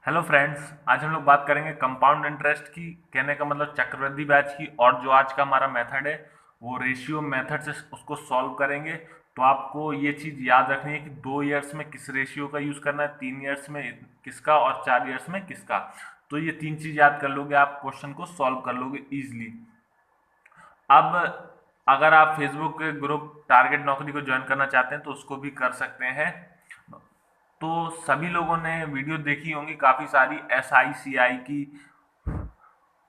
Hello friends, आज हम लोग बात करेंगे कंपाउंड इंटरेस्ट की। कहने का मतलब चक्रवृद्धि ब्याज की। और जो आज का हमारा मेथड है वो रेशियो मेथड से उसको सॉल्व करेंगे। तो आपको ये चीज़ याद रखनी है कि 2 ईयर्स में किस रेशियो का यूज़ करना है, 3 ईयर्स में किसका और 4 ईयर्स में किसका। तो ये तीन चीज़ याद कर लोगे, आप क्वेश्चन को सॉल्व कर लोगे ईजिली। अब अगर आप फेसबुक के ग्रुप टारगेट नौकरी को ज्वाइन करना चाहते हैं तो उसको भी कर सकते हैं। तो सभी लोगों ने वीडियो देखी होंगी काफ़ी सारी एस आई सी आई की।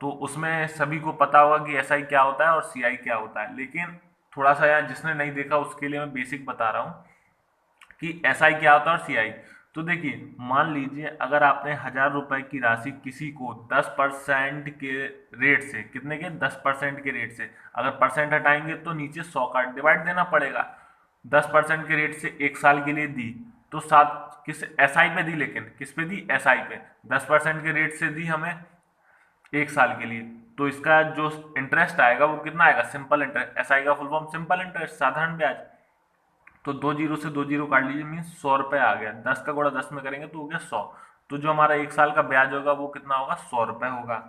तो उसमें सभी को पता होगा कि एस आई क्या होता है और सी आई क्या होता है, लेकिन थोड़ा सा यार जिसने नहीं देखा उसके लिए मैं बेसिक बता रहा हूँ कि एस आई क्या होता है और सी आई। तो देखिए, मान लीजिए अगर आपने 1,000 रुपए की राशि किसी को 10% के रेट से, कितने के 10% के रेट से, अगर परसेंट हटाएंगे तो नीचे 100 का डिवाइड देना पड़ेगा। 10% के रेट से 1 साल के लिए दी, तो सात किस एस आई पे दी, लेकिन किस पे दी, एस आई पे। 10% के रेट से दी हमें 1 साल के लिए। तो इसका जो इंटरेस्ट आएगा वो कितना आएगा, सिंपल इंटरेस्ट। एस आई का फुल फॉर्म सिंपल इंटरेस्ट, साधारण ब्याज। तो दो जीरो से दो जीरो काट लीजिए, मीन 100 रुपए आ गया। 10 का गुणा 10 में करेंगे तो हो गया 100। तो जो हमारा 1 साल का ब्याज होगा वो कितना होगा, 100 रुपए होगा।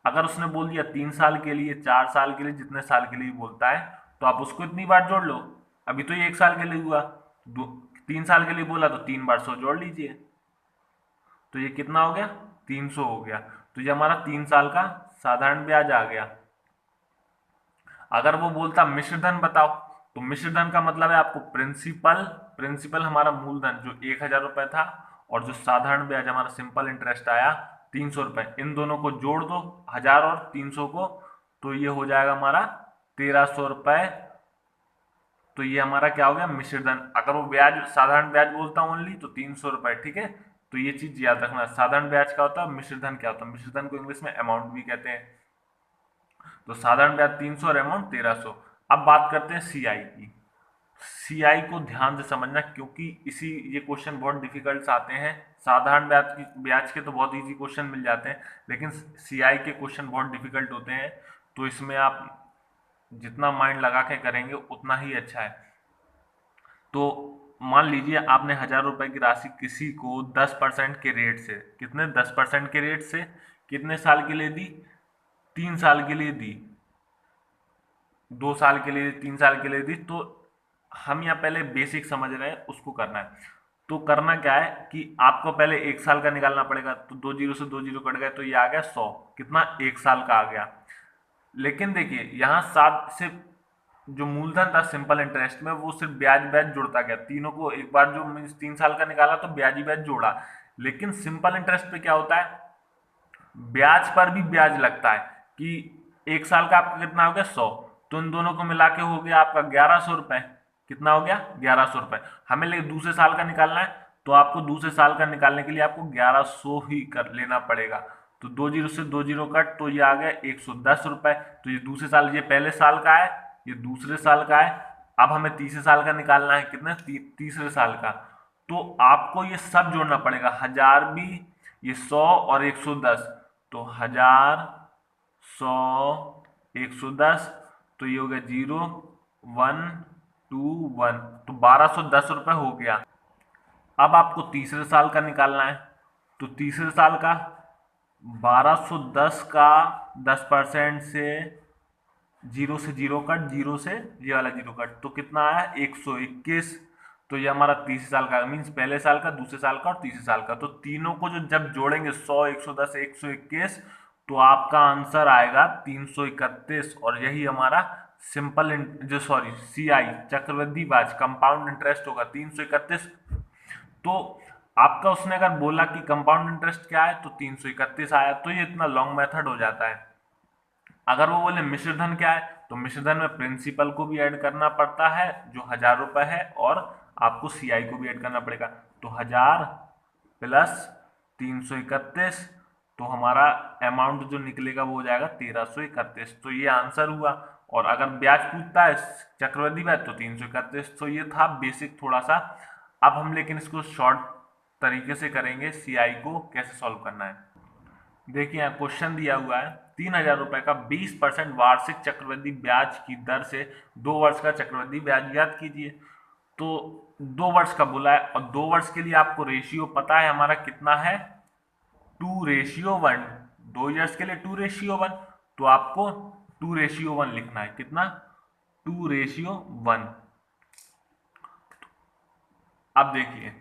अगर उसने बोल दिया 3 साल के लिए, 4 साल के लिए, जितने साल के लिए बोलता है, तो आप उसको इतनी बार जोड़ लो। अभी तो ये 1 साल के लिए हुआ, 3 साल के लिए बोला तो 3 बार 100 जोड़ लीजिए। तो ये कितना हो गया, 300 हो गया। तो ये हमारा 3 साल का साधारण ब्याज आ गया। अगर वो बोलता मिश्र धन बताओ, तो मिश्र धन का मतलब है आपको प्रिंसिपल, प्रिंसिपल हमारा मूलधन जो 1,000 रुपए था, और जो साधारण ब्याज हमारा सिंपल इंटरेस्ट आया 300 रुपए, इन दोनों को जोड़ दो, 1,000 और 300 को, तो ये हो जाएगा हमारा 1,300 रुपए। तो ये हमारा क्या हो गया, मिश्र धन। अगर वो ब्याज साधारण ब्याज बोलता हूँ ओनली, तो 300 रुपए, ठीक है। तो ये चीज याद रखना, साधारण ब्याज क्या होता है, मिश्र धन क्या होता है। मिश्र धन को इंग्लिश में अमाउंट भी कहते हैं। तो साधारण ब्याज 300 और अमाउंट 1,300। अब बात करते हैं सीआई की। सीआई को ध्यान से समझना, क्योंकि इसी ये क्वेश्चन बहुत डिफिकल्ट आते हैं। साधारण ब्याज के तो बहुत इजी क्वेश्चन मिल जाते हैं, लेकिन सीआई के क्वेश्चन बहुत डिफिकल्ट होते हैं। तो इसमें आप जितना माइंड लगा के करेंगे उतना ही अच्छा है। तो मान लीजिए आपने 1,000 रुपए की राशि किसी को 10% के रेट से, कितने 10% के रेट से कितने साल के लिए दी, 3 साल के लिए दी। 2 साल के लिए, 3 साल के लिए दी। तो हम यहाँ पहले बेसिक समझ रहे हैं, उसको करना है। तो करना क्या है कि आपको पहले 1 साल का निकालना पड़ेगा। तो दो जीरो से दो जीरो कट गए, तो ये आ गया 100, कितना 1 साल का आ गया। लेकिन देखिए यहाँ सात से जो मूलधन था सिंपल इंटरेस्ट में, वो सिर्फ ब्याज ब्याज जुड़ता गया तीनों को एक बार। जो मीन्स 3 साल का निकाला तो ब्याज ही ब्याज जोड़ा। लेकिन सिंपल इंटरेस्ट पे क्या होता है, ब्याज पर भी ब्याज लगता है। कि 1 साल का आपका कितना हो गया, 100। तो इन दोनों को मिला के हो गया आपका 1,100 रुपए। कितना हो गया, 1,100 रुपए। हमें लेकिन दूसरे साल का निकालना है, तो आपको दूसरे साल का निकालने के लिए आपको 1,100 ही कर लेना पड़ेगा। तो दो जीरो से दो जीरो कट, तो ये आ गया 110 रुपए। तो ये दूसरे साल, ये पहले साल का है, ये दूसरे साल का है। अब हमें तीसरे साल का निकालना है, कितने, तीसरे साल का। तो आपको ये सब जोड़ना पड़ेगा, 1,000 भी, ये 100 और 110। तो 1,000, 100, 110, तो ये हो गया 0, 1, 2, 1। तो 1,210 रुपए हो गया। अब आपको तीसरे साल का निकालना है। तो तीसरे साल का 1,210 का 10% से, जीरो से जीरो कट, जीरो से ये वाला जीरो कट, तो कितना आया, 121। तो ये हमारा तीसरे साल का मीन्स पहले साल का, दूसरे साल का और तीसरे साल का। तो तीनों को जो जब जोड़ेंगे 100, 110, 121, तो आपका आंसर आएगा 331। और यही हमारा सिंपल जो सॉरी सी आई चक्रवृद्धि ब्याज कंपाउंड इंटरेस्ट होगा 331। तो आपका उसने अगर बोला कि कंपाउंड इंटरेस्ट क्या है, तो 331 आया। तो ये इतना लॉन्ग मेथड हो जाता है। अगर वो बोले मिश्रधन क्या है, तो मिश्रधन में प्रिंसिपल को भी ऐड करना पड़ता है जो 1,000 रुपए है, और आपको सीआई को भी ऐड करना पड़ेगा। तो 1,000 प्लस 331, तो हमारा अमाउंट जो निकलेगा वो हो जाएगा 1,331। तो ये आंसर हुआ। और अगर ब्याज पूछता है चक्रवृद्धि ब्याज, तो 331। तो ये था बेसिक थोड़ा सा। अब हम लेकिन इसको शॉर्ट तरीके से करेंगे, सीआई को कैसे सॉल्व करना है। देखिए यहाँ क्वेश्चन दिया हुआ है, 3,000 रुपए का 20% वार्षिक चक्रवृद्धि ब्याज की दर से 2 वर्ष का चक्रवृद्धि ब्याज ज्ञात कीजिए। तो 2 वर्ष का बोला है, और 2 वर्ष के लिए आपको रेशियो पता है हमारा कितना है, 2:1, 2 ईयर्स के लिए 2:1, तो आपको 2:1 लिखना है। कितना? 2:1। अब देखिए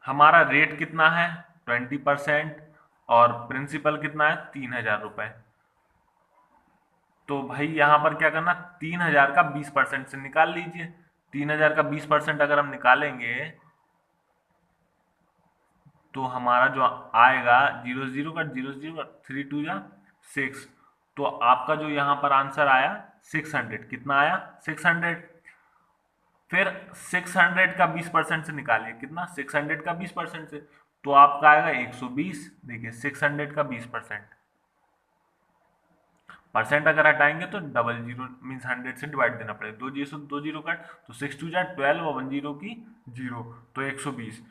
हमारा रेट कितना है, 20%, और प्रिंसिपल कितना है, 3,000 रुपए। तो भाई यहां पर क्या करना, 3,000 का 20% से निकाल लीजिए। 3,000 का 20% अगर हम निकालेंगे तो हमारा जो आएगा, जीरो जीरो का जीरो जीरो, 3 2 जा 6, तो आपका जो यहाँ पर आंसर आया 600। कितना आया? 600। फिर 600 का 20% से निकालिए। कितना? 600 का 20% से, तो आपका आएगा 120। देखिए 600 का 20%, परसेंट अगर हटाएंगे तो डबल जीरो मीन्स 100 से डिवाइड देना पड़ेगा। दो जीरो कट, तो 6 2 जा 12 और 1 जीरो की जीरो, तो 120।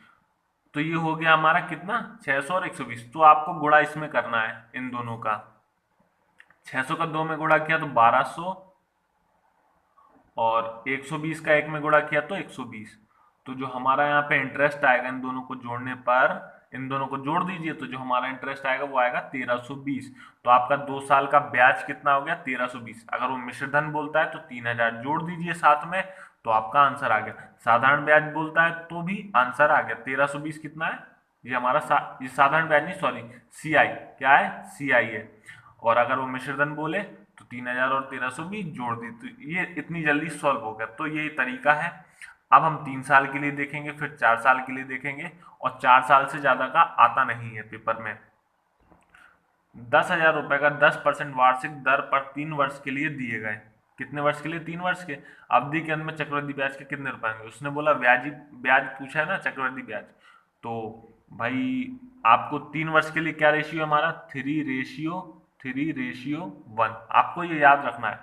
तो ये हो गया हमारा कितना, 600 और 120। तो आपको गुणा इसमें करना है इन दोनों का। 600 का 2 में गुणा किया तो 1200, और 120 का 1 में गुणा किया तो 120। तो जो हमारा यहाँ पे इंटरेस्ट आएगा इन दोनों को जोड़ने पर, इन दोनों को जोड़ दीजिए, तो जो हमारा इंटरेस्ट आएगा वो आएगा 1320। तो आपका 2 साल का ब्याज कितना हो गया, 1320। अगर वो मिश्रधन बोलता है तो 3,000 जोड़ दीजिए साथ में, तो आपका आंसर आ गया। साधारण ब्याज बोलता है तो भी आंसर आ गया। 1320 कितना है, ये हमारा ये साधारण ब्याज नहीं, सॉरी, सीआई। क्या है? सीआई है। और अगर वो मिश्रधन बोले तो 3,000 और 1320 जोड़ दी, तो ये इतनी जल्दी सॉल्व हो गया। तो ये तरीका है। अब हम 3 साल के लिए देखेंगे, फिर 4 साल के लिए देखेंगे, और 4 साल से ज्यादा का आता नहीं है पेपर में। 10,000 रुपए का 10% वार्षिक दर पर 3 वर्ष के लिए दिए गए। कितने वर्ष के लिए? 3 वर्ष के। अवधि के अंत में चक्रवृद्धि ब्याज के कितने रुपए होंगे? उसने बोला ब्याजी ब्याज पूछा है ना, चक्रवृद्धि ब्याज। तो भाई आपको 3 वर्ष के लिए क्या रेशियो है हमारा, 3:1। आपको ये याद रखना है।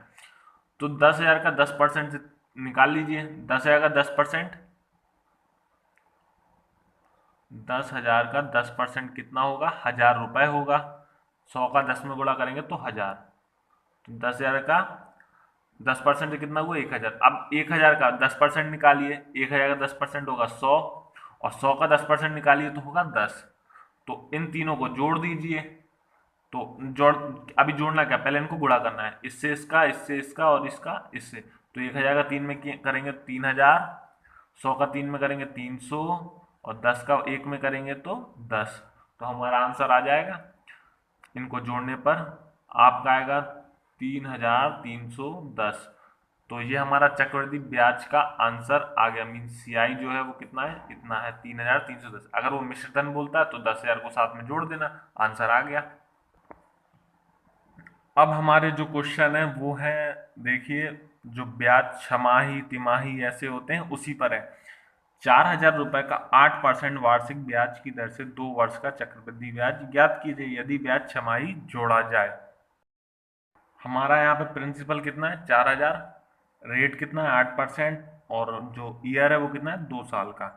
तो 10,000 का 10% से निकाल लीजिए। 10,000 का 10%, 10,000 का 10% कितना होगा, 1,000 रुपए होगा। 100 का 10 में गुणा करेंगे तो 1,000। तो 10,000 का 10% से कितना हुआ, 1,000। अब 1,000 का 10% निकालिए। 1,000 का 10% होगा 100, और 100 का 10% निकालिए तो होगा 10। तो इन तीनों को जोड़ दीजिए। तो जोड़, अभी जोड़ना क्या, पहले इनको गुणा करना है, इससे इसका, इससे इसका, और इसका इससे। तो 1,000 का 3 में करेंगे 3,000, 100 का 3 में करेंगे 300, और 10 का 1 में करेंगे तो 10। तो हमारा आंसर आ जाएगा। इनको जोड़ने पर आपका आएगा 3,310। तो ये हमारा चक्रवृद्धि ब्याज का आंसर आ गया। मीन सीआई जो है वो कितना है, इतना है, 3,310। अगर वो मिश्रधन बोलता है तो 10,000 को साथ में जोड़ देना, आंसर आ गया। अब हमारे जो क्वेश्चन है वो है, देखिए, जो ब्याज छमाही तिमाही ऐसे होते हैं उसी पर है। 4,000 रुपए का 8% वार्षिक ब्याज की दर से 2 वर्ष का चक्रवृद्धि ब्याज ज्ञात कीजिए यदि ब्याज छमाही जोड़ा जाए। हमारा यहाँ पे प्रिंसिपल कितना है, 4,000, रेट कितना है, 8%, और जो ईयर है वो कितना है, 2 साल का।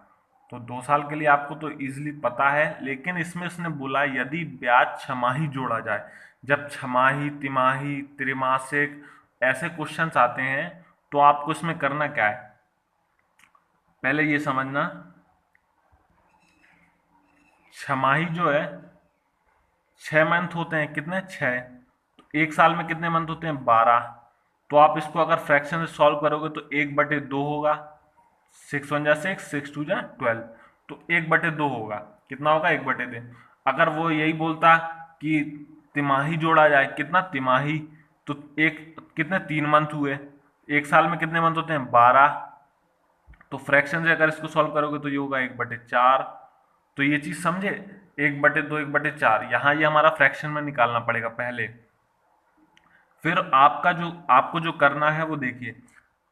तो 2 साल के लिए आपको तो इजीली पता है, लेकिन इसमें उसने बोला यदि ब्याज छमाही जोड़ा जाए। जब छमाही तिमाही त्रैमासिक ऐसे क्वेश्चंस आते हैं तो आपको इसमें करना क्या है, पहले ये समझना। छमाही जो है, 6 मंथ होते हैं, कितने, 6। तो 1 साल में कितने मंथ होते हैं, 12। तो आप इसको अगर फ्रैक्शन से सॉल्व करोगे तो 1/2 होगा। 6 1 जा 6, 6 2 जा 12। तो 1/2 होगा। कितना होगा, 1/2। अगर वो यही बोलता कि तिमाही जोड़ा जाए, कितना तिमाही, तो एक कितने, 3 मंथ हुए। 1 साल में कितने मंथ होते हैं, 12। तो फ्रैक्शन से अगर इसको सॉल्व करोगे तो ये होगा 1/4। तो ये चीज समझे, 1/2 1/4, यहाँ ये हमारा फ्रैक्शन में निकालना पड़ेगा पहले। फिर आपको जो करना है वो देखिए,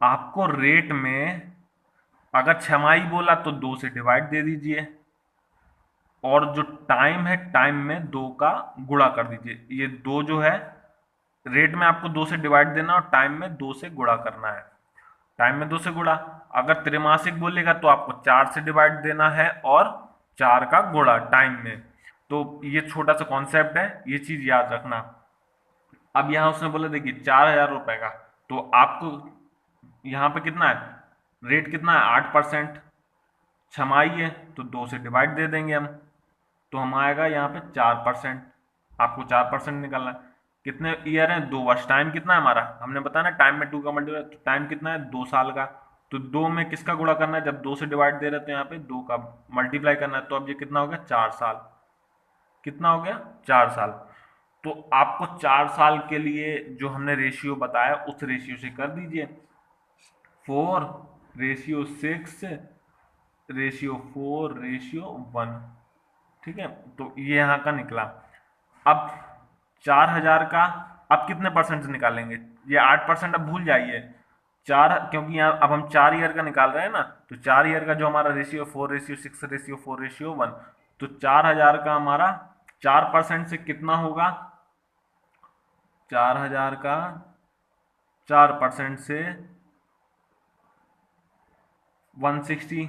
आपको रेट में अगर छमाही बोला तो 2 से डिवाइड दे दीजिए, और जो टाइम है टाइम में 2 का गुणा कर दीजिए। ये 2 जो है, रेट में आपको 2 से डिवाइड देना और टाइम में 2 से गुणा करना है। टाइम में 2 से गुणा। अगर त्रैमासिक बोलेगा तो आपको 4 से डिवाइड देना है और 4 का गुणा टाइम में। तो ये छोटा सा कॉन्सेप्ट है, ये चीज याद रखना। अब यहां उसने बोला देखिए 4,000 रुपए का, तो आपको यहाँ पे कितना है, रेट कितना है, 8%। छमाही है तो 2 से डिवाइड दे देंगे हम। तो हम आएगा यहाँ पे 4%। आपको 4% निकालना है। कितने ईयर हैं? 2 वर्ष। टाइम कितना है हमारा? हमने बताया ना टाइम में 2 का मल्टीप्लाई, तो टाइम कितना है? 2 साल का। तो 2 में किसका गुणा करना है? जब 2 से डिवाइड दे रहे थे यहाँ पे 2 का मल्टीप्लाई करना है। तो अब ये कितना हो गया? 4 साल। कितना हो गया? 4 साल। तो आपको 4 साल के लिए जो हमने रेशियो बताया उस रेशियो से कर दीजिए। 4:6:4:1। ठीक है, तो ये यहाँ का निकला। अब 4,000 का अब कितने परसेंट से निकालेंगे? ये 8%। अब भूल जाइए चार, क्योंकि यहाँ अब हम 4 ईयर का निकाल रहे हैं ना, तो 4 ईयर का जो हमारा रेशियो 4:6:4:1, तो 4,000 का हमारा 4% से कितना होगा? 4,000 का 4% से 160।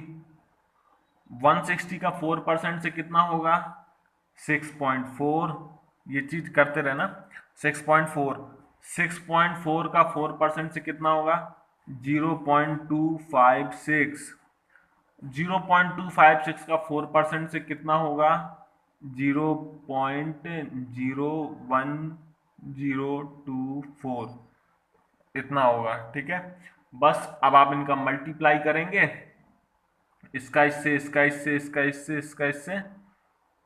160 का 4% से कितना होगा? 6.4। ये चीज करते रहना। 6.4। 6.4 का 4% से कितना होगा? 0.256। 0.256 का 4% से कितना होगा? 0.01024। इतना होगा। ठीक है, बस अब आप इनका मल्टीप्लाई करेंगे, इसका इससे, इसका इससे, इसका इससे, इसका इससे,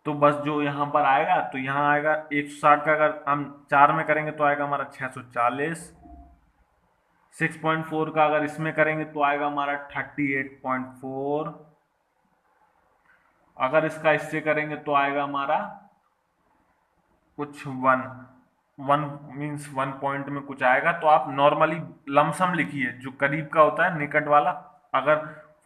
तो बस जो यहाँ पर आएगा, तो यहाँ आएगा 160 का अगर हम 4 में करेंगे तो आएगा हमारा 640। 6.4 का अगर इसमें करेंगे तो आएगा हमारा 38.4। अगर इसका इससे करेंगे तो आएगा हमारा कुछ 1। 1 मीन्स 1 पॉइंट में कुछ आएगा। तो आप नॉर्मली लमसम लिखिए, जो करीब का होता है निकट वाला। अगर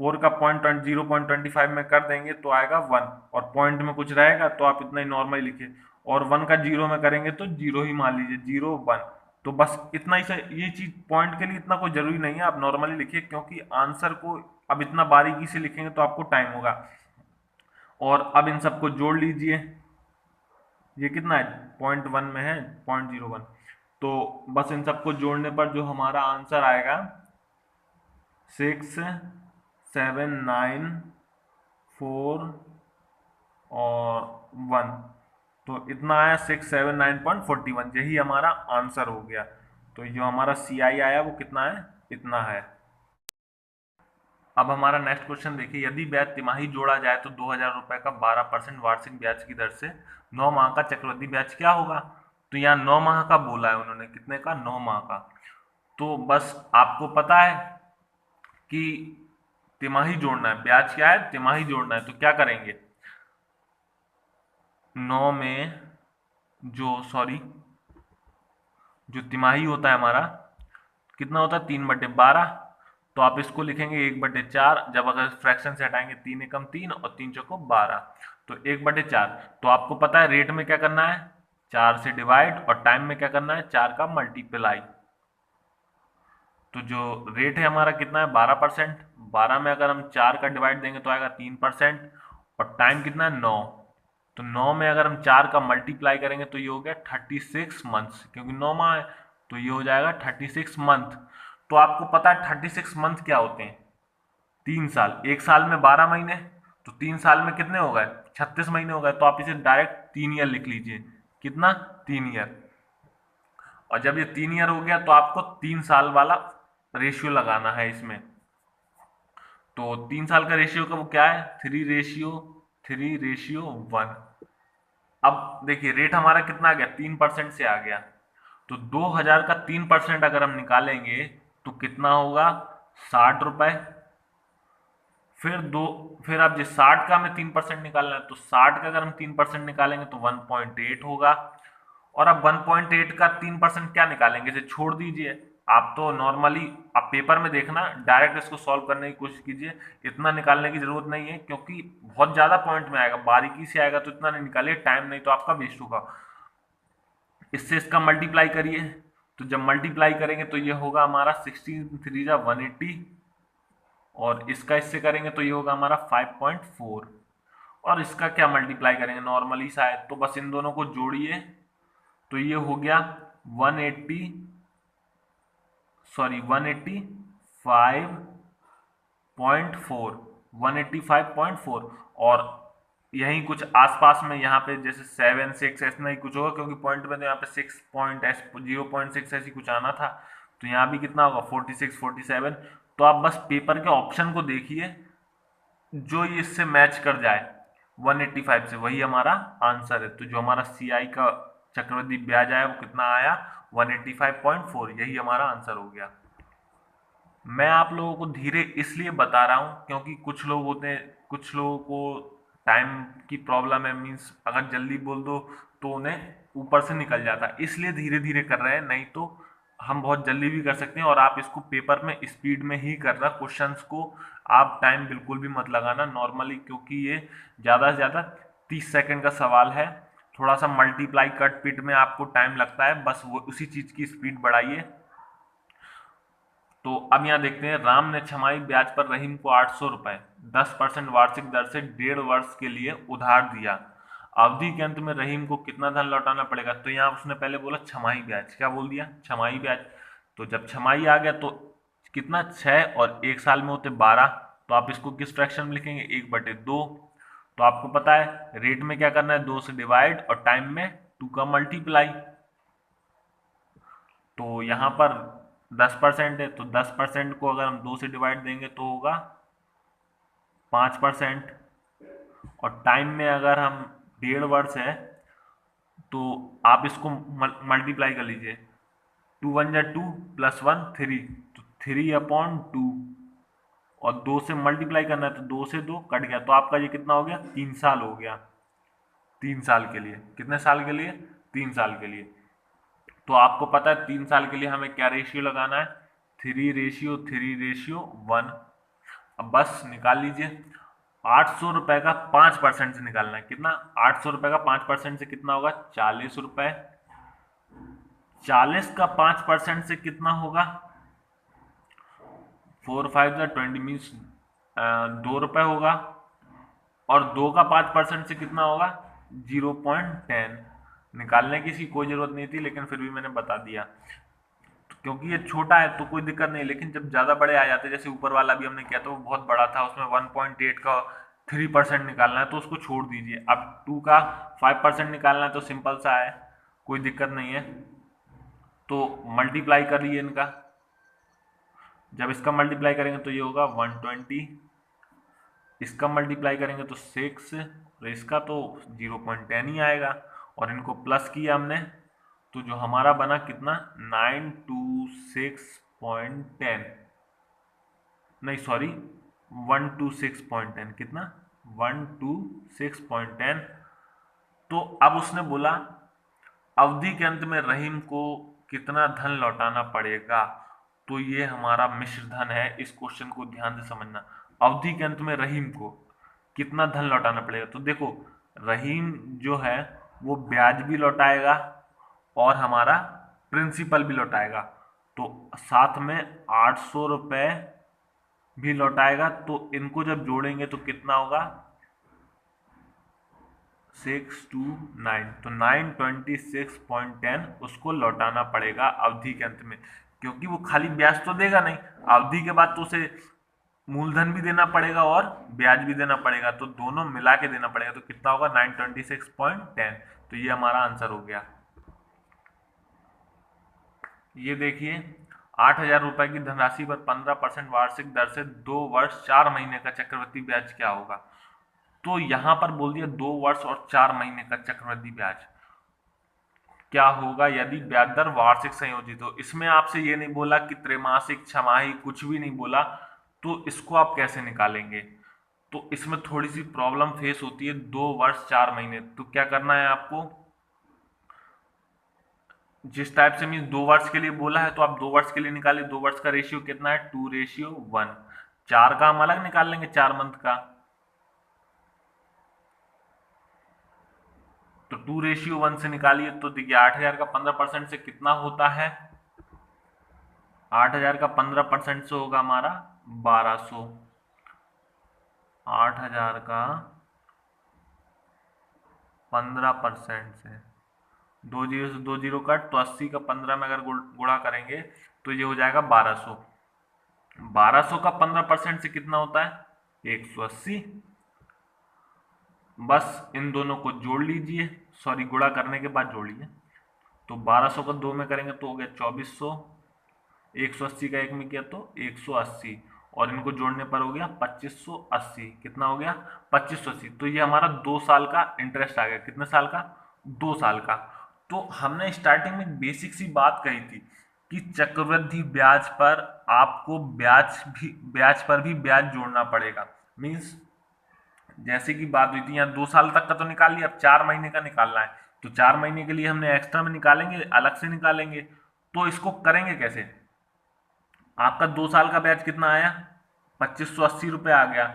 4 का पॉइंट 0.25 में कर देंगे तो आएगा 1, और पॉइंट में कुछ रहेगा तो आप इतना ही नॉर्मली लिखिए। और 1 का 0 में करेंगे तो 0 ही मान लीजिए, 0 1। तो बस इतना ही से, ये चीज पॉइंट के लिए इतना कोई जरूरी नहीं है, आप नॉर्मली लिखिए, क्योंकि आंसर को अब इतना बारीकी से लिखेंगे तो आपको टाइम होगा। और अब इन सबको जोड़ लीजिए। ये कितना है? 0.1 में है 0.01। तो बस इन सबको जोड़ने पर जो हमारा आंसर आएगा 6,794 और 1, तो इतना आया 679.41। यही हमारा आंसर हो गया। तो जो हमारा CI आया वो कितना है? इतना है। अब हमारा नेक्स्ट क्वेश्चन देखिए, यदि ब्याज तिमाही जोड़ा जाए तो 2,000 रुपए का 12% वार्षिक ब्याज की दर से 9 माह का चक्रवृद्धि ब्याज क्या होगा? तो यहाँ 9 माह का बोला है उन्होंने, कितने का? 9 माह का। तो बस आपको पता है कि तिमाही जोड़ना है, ब्याज क्या है? तिमाही जोड़ना है, तो क्या करेंगे? 9 में जो तिमाही होता है हमारा, कितना होता है? 3/12। तो आप इसको लिखेंगे 1/4। जब अगर फ्रैक्शन से हटाएंगे, 3 एकम 3 और 3 चौको 12, तो 1/4। तो आपको पता है रेट में क्या करना है? 4 से डिवाइड, और टाइम में क्या करना है? 4 का मल्टीप्लाई। तो जो रेट है हमारा कितना है? 12%। 12 में अगर हम 4 का डिवाइड देंगे तो आएगा 3%। और टाइम कितना है? 9। तो 9 में अगर हम 4 का मल्टीप्लाई करेंगे तो ये हो गया 36 मंथ्स, क्योंकि 9 माह है, तो ये हो जाएगा 36 मंथ। तो आपको पता है 36 मंथ क्या होते हैं? 3 साल। एक साल में 12 महीने, तो 3 साल में कितने हो गए? 36 महीने हो गए। तो आप इसे डायरेक्ट 3 ईयर लिख लीजिए। कितना? 3 ईयर। और जब ये 3 ईयर हो गया तो आपको 3 साल वाला रेशियो लगाना है इसमें। तो 3 साल का रेशियो का वो क्या है? 3:1। अब देखिए रेट हमारा कितना आ गया? 3% से आ गया। तो 2,000 का 3% अगर हम निकालेंगे तो कितना होगा? 60 रुपए। फिर अब जिस 60 का हमें 3% निकालना है, तो 60 का अगर हम 3% निकालेंगे तो 1.8 होगा। और अब 1.8 का 3% क्या निकालेंगे? इसे छोड़ दीजिए। आप तो नॉर्मली आप पेपर में देखना, डायरेक्ट इसको सॉल्व करने की कोशिश कीजिए। इतना निकालने की जरूरत नहीं है, क्योंकि बहुत ज्यादा पॉइंट में आएगा, बारीकी से आएगा, तो इतना नहीं निकालिए, टाइम नहीं तो आपका वेस्ट होगा। इससे इसका मल्टीप्लाई करिए। तो जब मल्टीप्लाई करेंगे तो ये होगा हमारा 16×3 = 180। और इसका इससे करेंगे तो ये होगा हमारा 5.4। और इसका क्या मल्टीप्लाई करेंगे? नॉर्मली शायद, तो बस इन दोनों को जोड़िए। तो ये हो गया 180, सॉरी 185.4। 185.4। और यहीं कुछ आसपास में यहाँ पे जैसे 7 6 ऐसा ही कुछ होगा, क्योंकि पॉइंट में तो यहाँ पे 0.6 ऐसी कुछ आना था। तो यहाँ भी कितना होगा 46 47। तो आप बस पेपर के ऑप्शन को देखिए, जो ये इससे मैच कर जाए 185 से, वही हमारा आंसर है। तो जो हमारा सीआई का चक्रवृद्धि ब्याज आया वो कितना आया 185.4, यही हमारा आंसर हो गया। मैं आप लोगों को धीरे इसलिए बता रहा हूँ क्योंकि कुछ लोग होते हैं, कुछ लोगों को टाइम की प्रॉब्लम है, मीन्स अगर जल्दी बोल दो तो उन्हें ऊपर से निकल जाता है, इसलिए धीरे धीरे कर रहे हैं। नहीं तो हम बहुत जल्दी भी कर सकते हैं। और आप इसको पेपर में स्पीड में ही करना, क्वेश्चंस को आप टाइम बिल्कुल भी मत लगाना नॉर्मली, क्योंकि ये ज़्यादा से ज़्यादा 30 सेकंड का सवाल है। थोड़ा सा मल्टीप्लाई कट पिट में आपको टाइम लगता है, बस वो उसी चीज़ की स्पीड बढ़ाइए। तो अब यहाँ देखते हैं, राम ने छमाही ब्याज पर रहीम को 800 रुपए 10% वार्षिक दर से 1.5 वर्ष के लिए उधार दिया। अवधि के अंत में रहीम को कितना धन लौटाना पड़ेगा? तो यहाँ उसने पहले बोला छमाही ब्याज, क्या बोल दिया छमाही ब्याज। तो जब छमाही आ गया तो कितना 6 और 1 साल में होते 12। तो आप इसको किस फ्रैक्शन में लिखेंगे 1/2। तो आपको पता है रेट में क्या करना है 2 से डिवाइड और टाइम में 2 का मल्टीप्लाई। तो यहाँ पर 10% है, तो 10% को अगर हम 2 से डिवाइड देंगे तो होगा 5%। और टाइम में अगर हम 1.5 वर्ष है तो आप इसको मल्टीप्लाई कर लीजिए, 2 1 जा 2 प्लस 1 3, तो 3/2। और 2 से मल्टीप्लाई करना है तो 2 से 2 कट गया, तो आपका ये कितना हो गया 3 साल हो गया। 3 साल के लिए, कितने साल के लिए 3 साल के लिए। तो आपको पता है 3 साल के लिए हमें क्या रेशियो लगाना है 3:3:1। अब बस निकाल लीजिए, 800 रुपए का 5% से निकालना है, कितना 800 रुपए का 5% से कितना होगा 40 रुपए। 40 का 5% से कितना होगा 4 5 20 मीन्स 2 रुपए होगा। और 2 का 5% से कितना होगा 0.10। निकालने की इसकी कोई जरूरत नहीं थी, लेकिन फिर भी मैंने बता दिया। तो क्योंकि ये छोटा है तो कोई दिक्कत नहीं, लेकिन जब ज़्यादा बड़े आ जाते हैं, जैसे ऊपर वाला भी हमने किया था वो बहुत बड़ा था, उसमें 1.8 का 3% निकालना है तो उसको छोड़ दीजिए। अब 2 का 5% निकालना है तो सिंपल सा है, कोई दिक्कत नहीं है। तो मल्टीप्लाई करिए इनका, जब इसका मल्टीप्लाई करेंगे तो ये होगा 120, इसका मल्टीप्लाई करेंगे तो 6, और इसका तो 0.10 ही आएगा। और इनको प्लस किया हमने तो जो हमारा बना कितना 926.10, नहीं सॉरी 126.10, कितना 126.10। तो अब उसने बोला अवधि के अंत में रहीम को कितना धन लौटाना पड़ेगा। तो ये हमारा मिश्र धन है, इस क्वेश्चन को ध्यान से समझना। अवधि के अंत में रहीम को कितना धन लौटाना पड़ेगा, तो देखो रहीम जो है वो ब्याज भी लौटाएगा और हमारा प्रिंसिपल भी लौटाएगा, तो साथ में 800 रुपए भी लौटाएगा। तो इनको जब जोड़ेंगे तो कितना होगा 629, तो 926.10 उसको लौटाना पड़ेगा अवधि के अंत में, क्योंकि वो खाली ब्याज तो देगा नहीं, अवधि के बाद तो उसे मूलधन भी देना पड़ेगा और ब्याज भी देना पड़ेगा, तो दोनों मिला के देना पड़ेगा। तो कितना होगा 926.10। तो ये हमारा आंसर हो गया। ये देखिए 8,000 रुपए की धनराशि पर 15% वार्षिक दर से 2 वर्ष 4 महीने का चक्रवृद्धि ब्याज क्या होगा। तो यहां पर बोल दिया 2 वर्ष और 4 महीने का चक्रवृद्धि ब्याज क्या होगा यदि ब्याज दर वार्षिक संयोजित हो। इसमें आपसे ये नहीं बोला कि त्रैमासिक छमाही, कुछ भी नहीं बोला, तो इसको आप कैसे निकालेंगे। तो इसमें थोड़ी सी प्रॉब्लम फेस होती है, 2 वर्ष 4 महीने। तो क्या करना है आपको, जिस टाइप से मीन 2 वर्ष के लिए बोला है तो आप 2 वर्ष के लिए निकालिए। 2 वर्ष का रेशियो कितना है 2:1। 4 का हम अलग निकाल लेंगे, 4 मंथ का, तो 2:1 से निकालिए। तो देखिए 8,000 का 15% से कितना होता है, 8,000 का 15% से होगा हमारा 1200। 8,000 का 15% से 2 जीरो से 2 जीरो कट, तो 80 का 15 में अगर गुणा करेंगे तो ये हो जाएगा 1200। 1200 का 15% से कितना होता है 180। बस इन दोनों को जोड़ लीजिए, सॉरी गुणा करने के बाद जोड़िए। तो 1200 का 2 में करेंगे तो हो गया 2400, 180 का 1 में किया तो 180, और इनको जोड़ने पर हो गया 2580। कितना हो गया? 2580। तो ये हमारा 2 साल का इंटरेस्ट आ गया। कितने साल का? 2 साल का। तो हमने स्टार्टिंग में बेसिक सी बात कही थी कि चक्रवृद्धि ब्याज पर आपको ब्याज पर भी ब्याज जोड़ना पड़ेगा। मीन्स जैसे कि बात हुई थी यहाँ 2 साल तक का तो निकाल लिया, अब 4 महीने का निकालना है। तो 4 महीने के लिए हमने एक्स्ट्रा में निकालेंगे, अलग से निकालेंगे। तो इसको करेंगे कैसे? आपका 2 साल का ब्याज कितना आया? 2580 रुपये आ गया।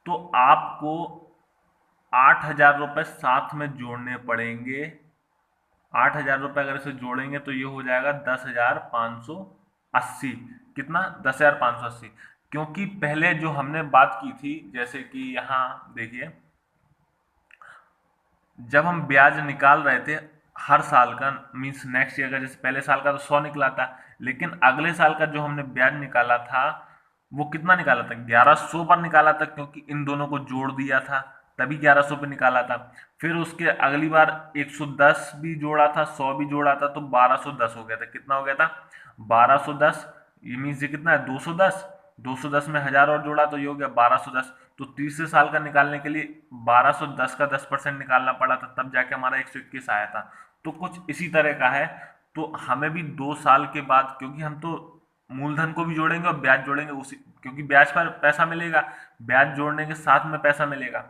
तो आपको 8000 रुपये साथ में जोड़ने पड़ेंगे। 8000 रुपये अगर इसे जोड़ेंगे तो ये हो जाएगा 10,580। कितना? 10,580। क्योंकि पहले जो हमने बात की थी, जैसे कि यहाँ देखिए, जब हम ब्याज निकाल रहे थे हर साल का, मीन्स नेक्स्ट ईयर का, जैसे पहले साल का तो 100 निकला था, लेकिन अगले साल का जो हमने ब्याज निकाला था वो कितना निकाला था? 1100 पर निकाला था, क्योंकि इन दोनों को जोड़ दिया था तभी 1100 पे निकाला था। फिर उसके अगली बार 110 भी जोड़ा था, 100 भी जोड़ा था, तो 1210 हो गया था। कितना हो गया था? 1210। ये मीन्स ये कितना है? 210। 210 में 1000 और जोड़ा तो ये हो गया 1210। तो तीसरे साल का निकालने के लिए 1210 का 10% निकालना पड़ा था, तब जाके हमारा 121 आया था। तो कुछ इसी तरह का है। तो हमें भी 2 साल के बाद, क्योंकि हम तो मूलधन को भी जोड़ेंगे और ब्याज जोड़ेंगे उसी, क्योंकि ब्याज पर पैसा मिलेगा, ब्याज जोड़ने के साथ में पैसा मिलेगा।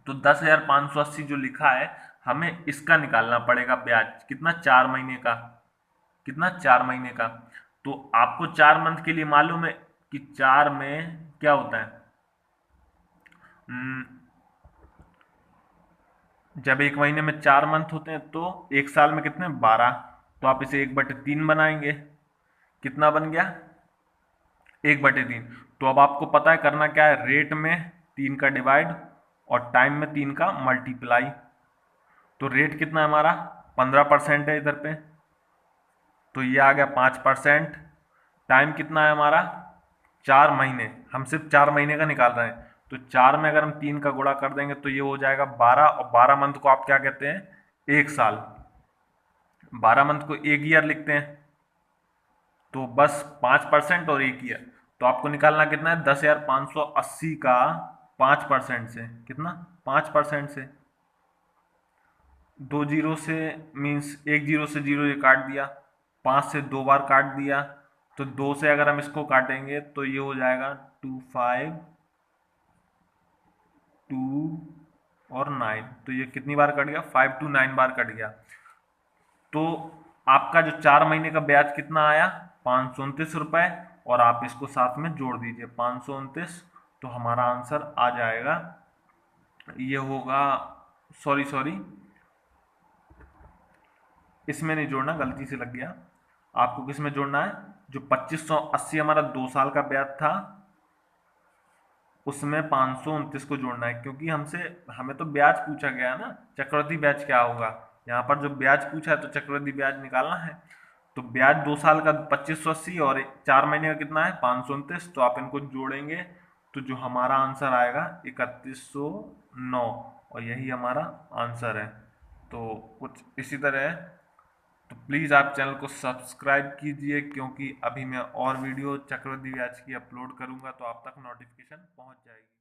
तो 10,580 जो लिखा है, हमें इसका निकालना पड़ेगा ब्याज। कितना? 4 महीने का। कितना? 4 महीने का। तो आपको 4 मंथ के लिए मालूम है कि 4 में क्या होता है? हम्म, जब एक महीने में 4 मंथ होते हैं तो एक साल में कितने? 12। तो आप इसे 1/3 बनाएंगे। कितना बन गया? 1/3। तो अब आपको पता है करना क्या है? रेट में 3 का डिवाइड और टाइम में 3 का मल्टीप्लाई। तो रेट कितना है हमारा? 15% है इधर पे, तो ये आ गया 5%। टाइम कितना है हमारा? 4 महीने। हम सिर्फ 4 महीने का निकाल रहे हैं, तो 4 में अगर हम 3 का गुणा कर देंगे तो ये हो जाएगा 12, और 12 मंथ को आप क्या कहते हैं? एक साल। 12 मंथ को एक ईयर लिखते हैं। तो बस 5% और एक ईयर। तो आपको निकालना कितना है? 10,580 का 5% से। कितना? 5% से। 2 जीरो से, मीन्स 1 जीरो से जीरो ये काट दिया, 5 से 2 बार काट दिया, तो 2 से अगर हम इसको काटेंगे तो ये हो जाएगा 2 5 2 और 9। तो ये कितनी बार कट गया? 5 to 9 बार कट गया। तो आपका जो 4 महीने का ब्याज कितना आया? 529 रुपये। और आप इसको साथ में जोड़ दीजिए 529, तो हमारा आंसर आ जाएगा, ये होगा, सॉरी सॉरी, इसमें नहीं जोड़ना, गलती से लग गया। आपको किस में जोड़ना है? जो 2580 हमारा 2 साल का ब्याज था, उसमें 529 को जोड़ना है, क्योंकि हमें तो ब्याज पूछा गया है ना, चक्रवृद्धि ब्याज क्या होगा। यहाँ पर जो ब्याज पूछा है तो चक्रवृद्धि ब्याज निकालना है। तो ब्याज 2 साल का 2580 और 4 महीने का कितना है? 529। तो आप इनको जोड़ेंगे तो जो हमारा आंसर आएगा 3109, और यही हमारा आंसर है। तो कुछ इसी तरह है। तो प्लीज़ आप चैनल को सब्सक्राइब कीजिए, क्योंकि अभी मैं और वीडियो चक्रवृद्धि ब्याज की अपलोड करूंगा तो आप तक नोटिफिकेशन पहुंच जाएगी।